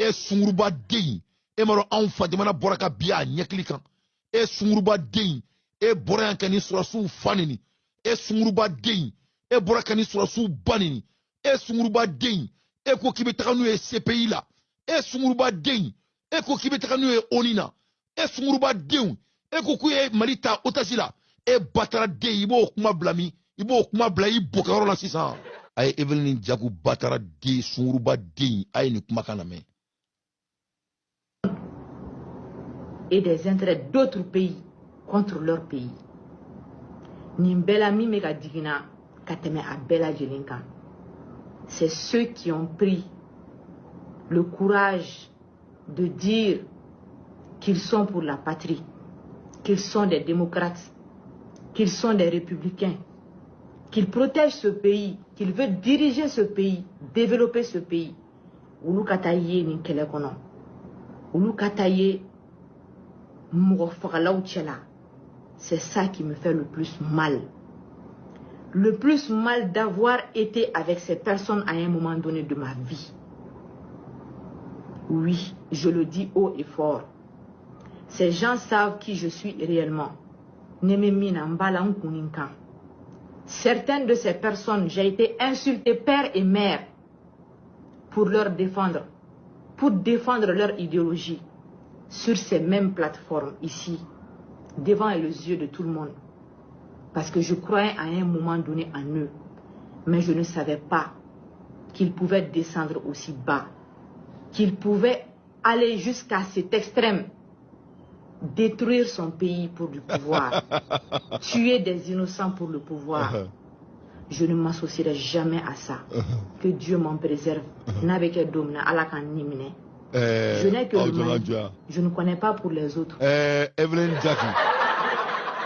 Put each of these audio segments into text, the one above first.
e sunguruba den e maro anw fa jamana bɔra ka bi a ɲɛkili kan e sunguruba den e bɔra yan ka ni sɔrɔsiw fa nini e sunguruba den e bɔra ka ni sɔrɔsiw ba nini e sunguruba den e ko k'i bɛ taga n'u ye CPI la e sunguruba den e ko k'i bɛ taga n'u ye ONU na e sunguruba denw e ko k'u ye Mali ta otage la e batara den i b'o kuma bila min i b'o kuma bila i bɔkɛyɔrɔ la sisan a ye Evelyn Jagu batara den sunguruba den a ye nin kumakan lamɛn. Et des intérêts d'autres pays contre leur pays. Nimbela mi mega digina kateme abela jelinka. C'est ceux qui ont pris le courage de dire qu'ils sont pour la patrie, qu'ils sont des démocrates, qu'ils sont des républicains, qu'ils protègent ce pays, qu'ils veulent diriger ce pays, développer ce pays. Ulu kataye ni kele kono. Ulu kataye c'est ça qui me fait le plus mal. Le plus mal d'avoir été avec ces personnes à un moment donné de ma vie. Oui, je le dis haut et fort. Ces gens savent qui je suis réellement. Certaines de ces personnes, j'ai été insultée père et mère pour leur défendre, pour défendre leur idéologie. Sur ces mêmes plateformes ici, devant les yeux de tout le monde. Parce que je croyais à un moment donné en eux. Mais je ne savais pas qu'ils pouvaient descendre aussi bas. Qu'ils pouvaient aller jusqu'à cet extrême. Détruire son pays pour du pouvoir. Tuer des innocents pour le pouvoir. Je ne m'associerai jamais à ça. Que Dieu m'en préserve. Je n'ai que le Mali. Je ne connais pas pour les autres. Evelyn Jagu.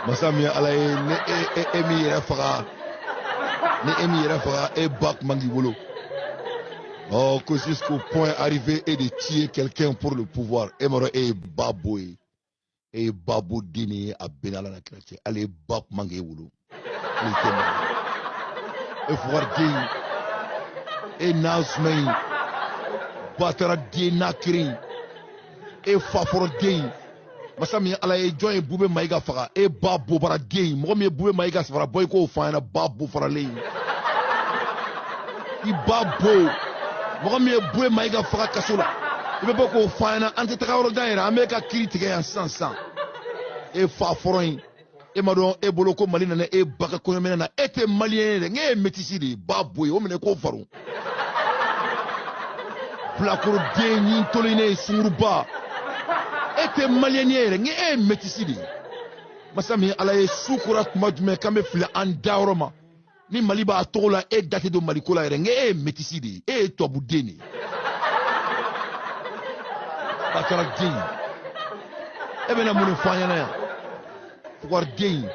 Masami alaye ne emi refaga. Ne emi refaga et bak mangibolo. Oh, que jusqu'au point arrivé et de tuer quelqu'un pour le pouvoir. Emoro et baboué. Et babou dini a benala na chrétien. Allez bak mangibolo. Et pouvoir dire. Et nazmei. Batara den nakiri e faforo den masami ala e join bube maiga faga e babo bara den mo me bube maiga safara boy ko fana babo farale i babo mo me bube maiga faga kasola ibe boko fana ante takawro daira ameka critique en sansan e faforo e mado e boloko malina na e baka ko mena na ete malien nge metisidi babo o mene ko faru Plakoro den toline sunguruba ete malieniere nge e metisidi masami ala ye sukura kuma jume kame fila an daoroma ni maliba atola e date do malikola ere nge e metisidi e tobu deni bakara den e bena munu fanyana ya fukwar den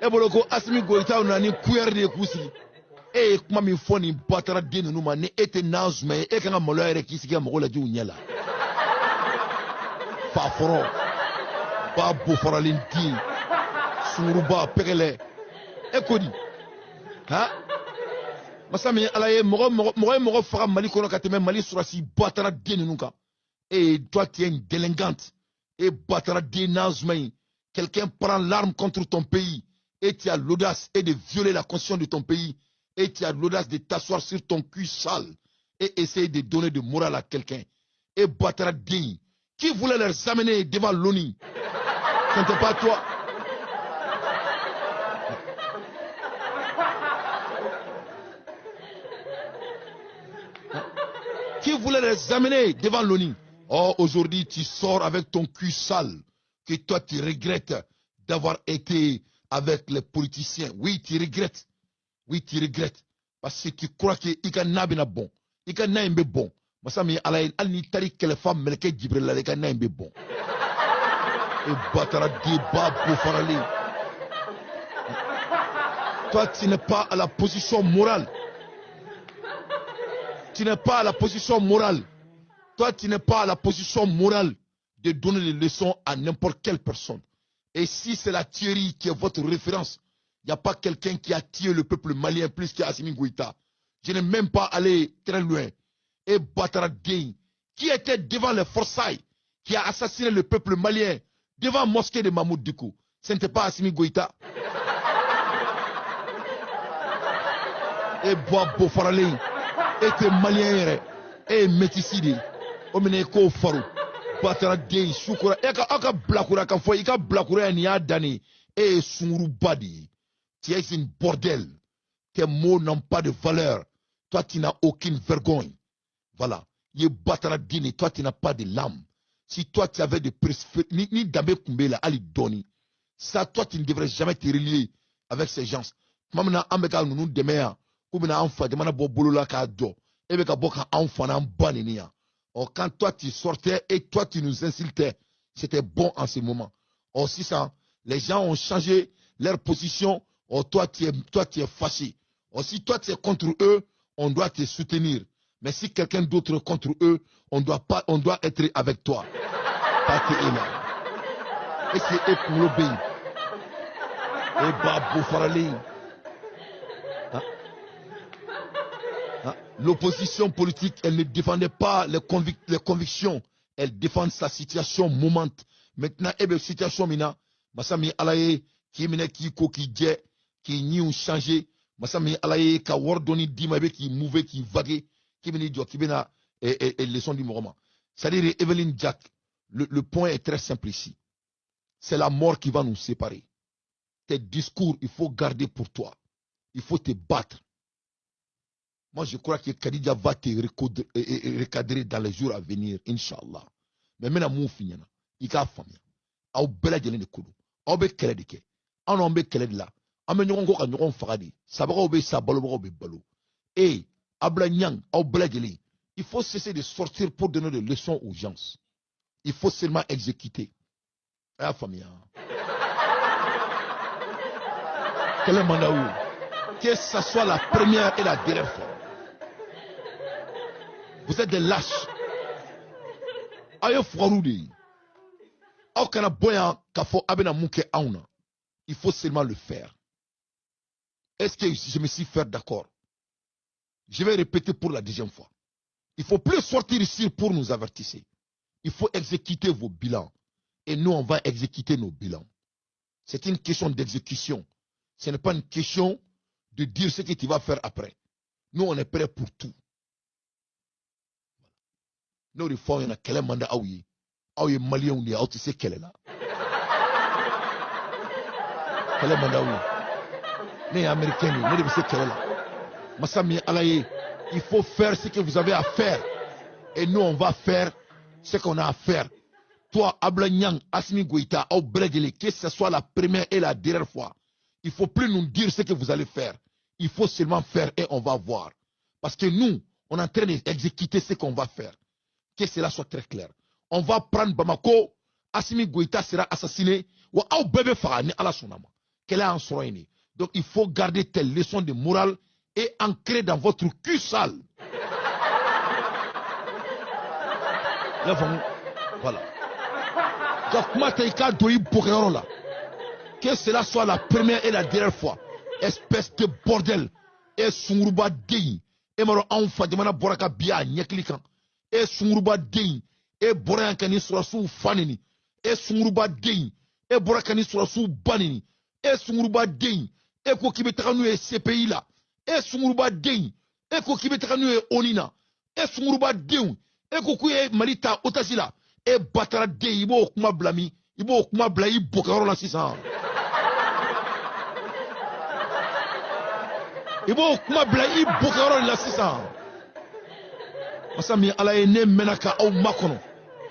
e boloko asimi goita na ni kuyarde kusi e kuma min fɔ nin batara den ninnu ma ni e tɛ nan zuma ye e kan ka maloya yɛrɛ k'i sigi ka mɔgɔw lajɛ u ɲɛ la fafɔrɔ ba bofaralen den sunguruba pɛgɛlɛ e ko di ha masa min ala ye mɔgɔ ye mɔgɔ faga Mali kɔnɔ ka tɛmɛ Mali sɔrɔsi batara den ninnu kan et toi tu es une délinquante et batara den nan zuma ye quelqu'un prend l'arme contre ton pays et tu as l'audace et de violer la constitution de ton pays. Et tu as l'audace de t'asseoir sur ton cul sale et essayer de donner de morale à quelqu'un. Et Batara Ding, qui voulait les amener devant l'ONU? Ce n'était pas toi. Qui voulait les amener devant l'ONU? Oh, aujourd'hui, tu sors avec ton cul sale, que toi, tu regrettes d'avoir été avec les politiciens. Oui, tu regrettes. Oui, tu regrettes. Parce que tu crois que il na bina bon. Il na imbe bon. Masami alain alni tari quelle femme melke Jibril la il na imbe bon. Et batara débat pour farali. Toi, tu n'es pas à la position morale. Tu n'es pas à la position morale. Toi, tu n'es pas à la position morale de donner des leçons à n'importe quelle personne. Et si c'est la tuerie qui est votre référence, il n'y a pas quelqu'un qui a tué le peuple malien plus qu'Assimi Goïta. Je n'ai même pas allé très loin. Et Batara Deng, qui était devant les forçailles, qui a assassiné le peuple malien, devant la mosquée de Mahmoud Dicko. Ce n'était pas Assimi Goïta. Et Bois Bofarale, et tes Maliens, et Métissidi, Omine Ko Farou, Batara Dey, Soukura, Aka Blakura, Kafoy, Ika Blakura, Nia Dani, et Sourou Badi. Tu es une bordel. Tes mots n'ont pas de valeur. Toi, tu n'as aucune vergogne. Voilà. Ye Batara Dini, toi, tu n'as pas de l'âme. Si toi, tu avais de ni Dambe Kumbela, Ali Doni, ça, toi, tu ne devrais jamais te relier avec ces gens. Mamana Ambeka, nous nous demeurons. Koubina Anfa, demana Bobolola Kado. Ebeka Boka Anfa, Nambanenia. Or, quand toi, tu sortais et toi, tu nous insultais, c'était bon en ce moment. Or, si ça, les gens ont changé leur position. Or, toi, tu es fâché. Or, si toi, tu es contre eux, on doit te soutenir. Mais si quelqu'un d'autre est contre eux, on doit être avec toi. Pas que là. Et c'est Ekoulobi. Et Babou Farali. L'opposition politique, elle ne défendait pas les convictions. Elle défend sa situation moment. Maintenant, situation mina, masami alaye, qui mine qui ko qui dje, qui ni ont changé, masami alaye ka wordoni dimabe qui mouve qui vague, qui mine dio qui bena et leçon du moment. C'est-à-dire Evelyn Jack, le point est très simple ici. C'est la mort qui va nous séparer. Tes discours, il faut garder pour toi. Il faut te battre. Moi, je crois que Khadija va te recadrer dans les jours à venir, Inch'Allah. Mais maintenant, mon finir, il y a famille. Au bel de kudu. Au be kele de ke. An on be kele de la. Ame nyon go ka nyon fagadi. Sabara obe sabalo obe balo. Et abla nyang au bel de il faut cesser de sortir pour donner des leçons aux gens. Il faut seulement exécuter. La famille. Quel est mandat où? Que ce soit la première et la dernière fois. Vous êtes des lâches. Ayo Fouaroudi. Aukana boyan kafo abena mouke auna. Il faut seulement le faire. Est-ce que je me suis fait d'accord? Je vais répéter pour la deuxième fois. Il ne faut plus sortir ici pour nous avertir. Il faut exécuter vos bilans. Et nous, on va exécuter nos bilans. C'est une question d'exécution. Ce n'est pas une question de dire ce que tu vas faire après. Nous, on est prêts pour tout. Nous, il faut un quel mandat aouye. Aouye malien ou n'est tu sais quel est là. Quel mandat ou n'est américain, n'est pas quel est là. Massami Alaye, il faut faire ce que vous avez à faire. Et nous, on va faire ce qu'on a à faire. Toi, Ablanyang, Assimi Goïta, au Bredele, que ce soit la première et la dernière fois, il ne faut plus nous dire ce que vous allez faire. Il faut seulement faire et on va voir. Parce que nous, on est en train d'exécuter ce qu'on va faire. Que cela soit très clair. On va prendre Bamako, Assimi Goïta sera assassiné, ou au bébé Farani à la Sonama. Qu'elle est en soigné. Donc il faut garder telle leçon de morale et ancrer dans votre cul sale. Voilà. Que cela soit la première et la dernière fois. Espèce de bordel. Et Sunguruba Dei. Et Maro Anfa de Mana Boraka Bia Nyeklikan. Et Sunguruba Dei. Et Borankani Surasu Fanini. Et Sunguruba Dei. Et Borakani Surasu Banini. Et Sunguruba Dei. Et Kokibetranu et CPI là. Et Sunguruba Dei. Et Kokibetranu et Onina. Et Sunguruba Dei. Et Kokuye Malita Otasila. Et Batara Dei. Ibo Okuma Blami. Ibo Okuma Blai Bokaro la 600. Ibo Okuma Blai Bokaro la 600. Masami ala ene menaka au makono.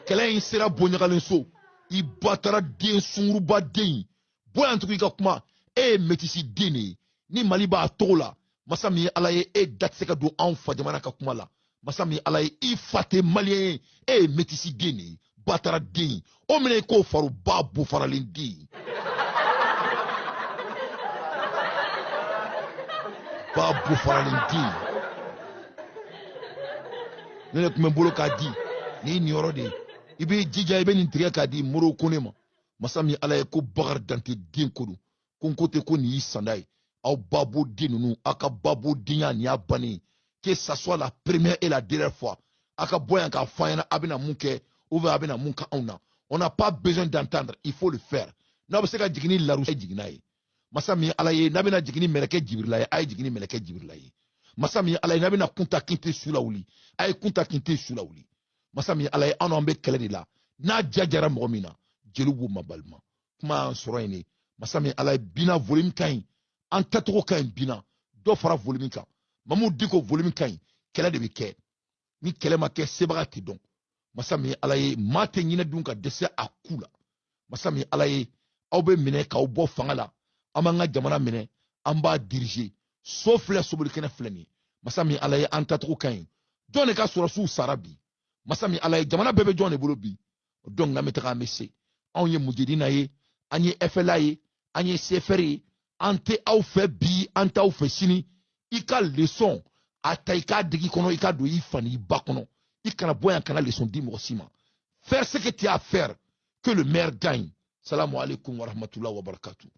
Kela insera bonyagalenso. I Batara Dei Sunguruba Dei. Boyan tukuika kuma. E metisi dini. Ni maliba atola. Masami ala e datseka do anfa de manaka kuma la. Masami alaye ifate malien e metisi geni batara din o mene ko faru babu faralindi babu faralindi nene kuma bolo ka di ni nyoro de ibe jija ibe ni triya ka di moro konema masami alaye ko bagar dante din kodu konkote ko ni sandai au babu dinunu aka babu dinya ni abani. Que ce soit la première et la dernière fois. aka boyan ka fayana abina munke ou abina munka ona. On n'a pas besoin d'entendre, il faut le faire. Na ba se ka jigini la rusa jigina ye. Masami alaye nabina jigini meleke jibrila ye, ay jigini meleke jibrila ye. Masami alaye nabina kunta kinte sula wuli, ay kunta kinte sula wuli. Masami alaye anu ambe kele de la. Na jajara mɔgɔ jelubu mabalma. Kuma sɔrɔ yen Masami alaye bina volume kain, an tacogo kain bina, dɔ fara volume kan. Mamu diko volume kain, kɛlɛ de bɛ kɛ. Ni kɛlɛ ma kɛ sebaga ti dɔn. Masami alaye maa tɛ ɲinɛ dun ka dɛsɛ a ku la. Masami alaye aw bɛ minɛ k'aw bɔ fanga la. An b'an ka jamana minɛ, an b'a diriger. So filɛ sobolikɛnɛ filɛ nin ye. Masami alaye an tacogo kain. Jɔn de ka sɔrɔsiw sara bi. Masami alaye jamana bɛɛ bɛ jɔn de bolo bi. Donc n'an bɛ taga an bɛ se. Anw ye mujidina ye, an ye FLA ye, an ye CFR ye, an tɛ aw fɛ bi, an t'aw fɛ sini. I ka leçon a ta i k'a digi kɔnɔ, i ka don i fa n'i ba kɔnɔ. I kana bɔ yan kana leçon di mɔgɔ si ma. Faire ce que tu as à faire, que le maire gagne. Salam alaikum wa rahmatullahi wa barakatuh.